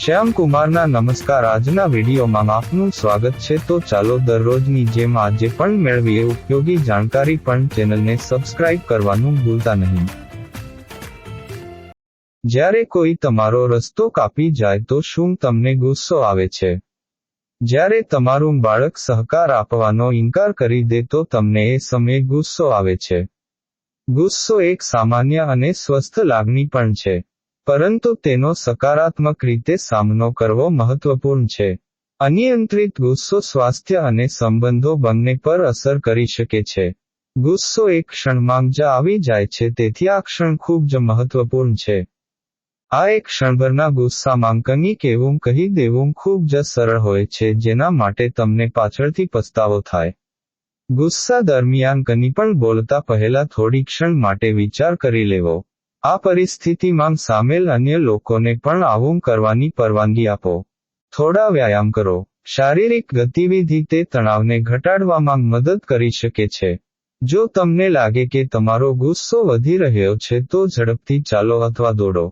શ્યામકુમારના નમસ્કાર. આજના વિડીયોમાં આપનું સ્વાગત છે. તો ચાલો દરરોજની જેમ આજે પણ મેળવીએ ઉપયોગી જાણકારી, પણ ચેનલને સબસ્ક્રાઇબ કરવાનું ભૂલતા નહીં. જ્યારે કોઈ તમારો રસ્તો કાપી જાય તો શું તમને ગુસ્સો આવે છે? જ્યારે તમારું બાળક સહકાર આપવાનો ઇનકાર કરી દે તો તમને એ સમયે ગુસ્સો આવે છે. ગુસ્સો એક સામાન્ય અને સ્વસ્થ લાગણી પણ છે, પરંતુ તેનો સકારાત્મક રીતે સામનો કરવો મહત્વપૂર્ણ છે. અનિયંત્રિત ગુસ્સો સ્વાસ્થ્ય અને સંબંધો બંને પર અસર કરી શકે છે. ગુસ્સો એક ક્ષણમાં જ આવી જાય છે, તેથી આ ક્ષણ ખૂબ જ મહત્વપૂર્ણ છે. આ એક ક્ષણભરના ગુસ્સામાં કંઈક એવું કહી દેવું ખૂબ જ સરળ હોય છે જેના માટે તમને પાછળથી પસ્તાવો થાય. ગુસ્સા દરમિયાન કંઈ પણ બોલતા પહેલા થોડી ક્ષણ માટે વિચાર કરી લેવો. આ પરિસ્થિતિમાં સામેલ અન્ય લોકોને પણ આવું કરવાની પરવાનગી આપો. થોડા વ્યાયામ કરો. શારીરિક ગતિવિધિ તે તણાવને ઘટાડવામાં મદદ કરી શકે છે. જો તમને લાગે કે તમારો ગુસ્સો વધી રહ્યો છે તો ઝડપથી ચાલો અથવા દોડો,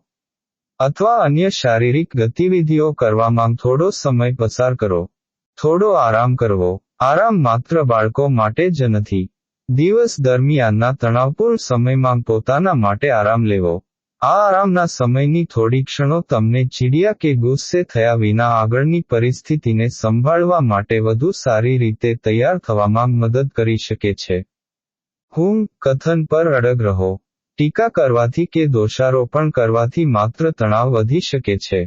અથવા અન્ય શારીરિક ગતિવિધિઓ કરવામાં થોડો સમય પસાર કરો. થોડો આરામ કરવો. આરામ માત્ર બાળકો માટે જ નથી. દિવસ દરમિયાનના તણાવપૂર્ણ સમયમાં પોતાના માટે આરામ લેવો. આ આરામના સમયની થોડી ક્ષણો તમને ચીડિયા કે ગુસ્સે થયા વિના આગળની પરિસ્થિતિને સંભાળવા માટે વધુ સારી રીતે તૈયાર થવામાં મદદ કરી શકે છે. કથન પર અડગ રહો. ટીકા કરવાથી કે દોષારોપણ કરવાથી માત્ર તણાવ વધી શકે છે.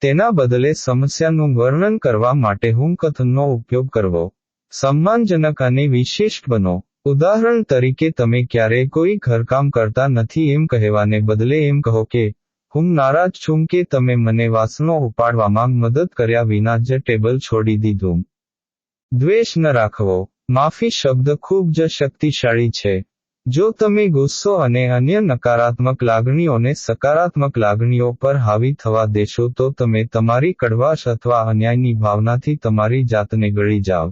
તેના બદલે સમસ્યાનું વર્ણન કરવા માટે કથનનો ઉપયોગ કરવો. સન્માનજનક અને વિશિષ્ટ બનો. ઉદાહરણ તરીકે, તમે ક્યારેય કોઈ ઘરકામ કરતા નથી એમ કહેવાને બદલે એમ કહો કે, હું નારાજ છું કે તમે મને વાસણો ઉપાડવામાં મદદ કર્યા વિના જ ટેબલ છોડી દીધું. દ્વેષ ન રાખવો. માફી શબ્દ ખૂબ જ શક્તિશાળી છે. જો તમે ગુસ્સો અને અન્ય નકારાત્મક લાગણીઓને સકારાત્મક લાગણીઓ પર હાવી થવા દેશો તો તમે તમારી કડવાશ અથવા અન્યાયની ભાવનાથી તમારી જાતને ગળી જાવ.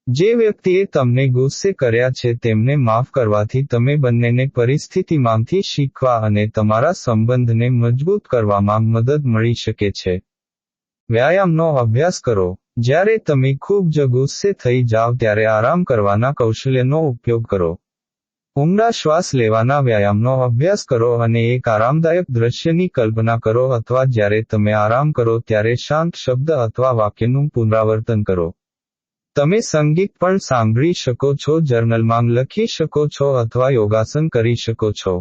જે વ્યક્તિએ તમને ગુસ્સે કર્યા છે તેમને માફ કરવાથી તમે બંનેને પરિસ્થિતિમાંથી શીખવા અને તમારા સંબંધને મજબૂત કરવામાં મદદ મળી શકે છે. વ્યાયામનો અભ્યાસ કરો. જ્યારે તમે ખૂબ જ ગુસ્સે થઈ જાવ ત્યારે આરામ કરવાના કૌશલ્યનો ઉપયોગ કરો. ઊંડા શ્વાસ લેવાના વ્યાયામનો અભ્યાસ કરો અને એક આરામદાયક દૃશ્યની કલ્પના કરો, અથવા જ્યારે તમે આરામ કરો ત્યારે શાંત શબ્દ અથવા વાક્યનું પુનરાવર્તન કરો. તમે સંગીત પણ સાંભળી શકો છો, જર્નલમાં લખી શકો છો અથવા યોગાસન કરી શકો છો.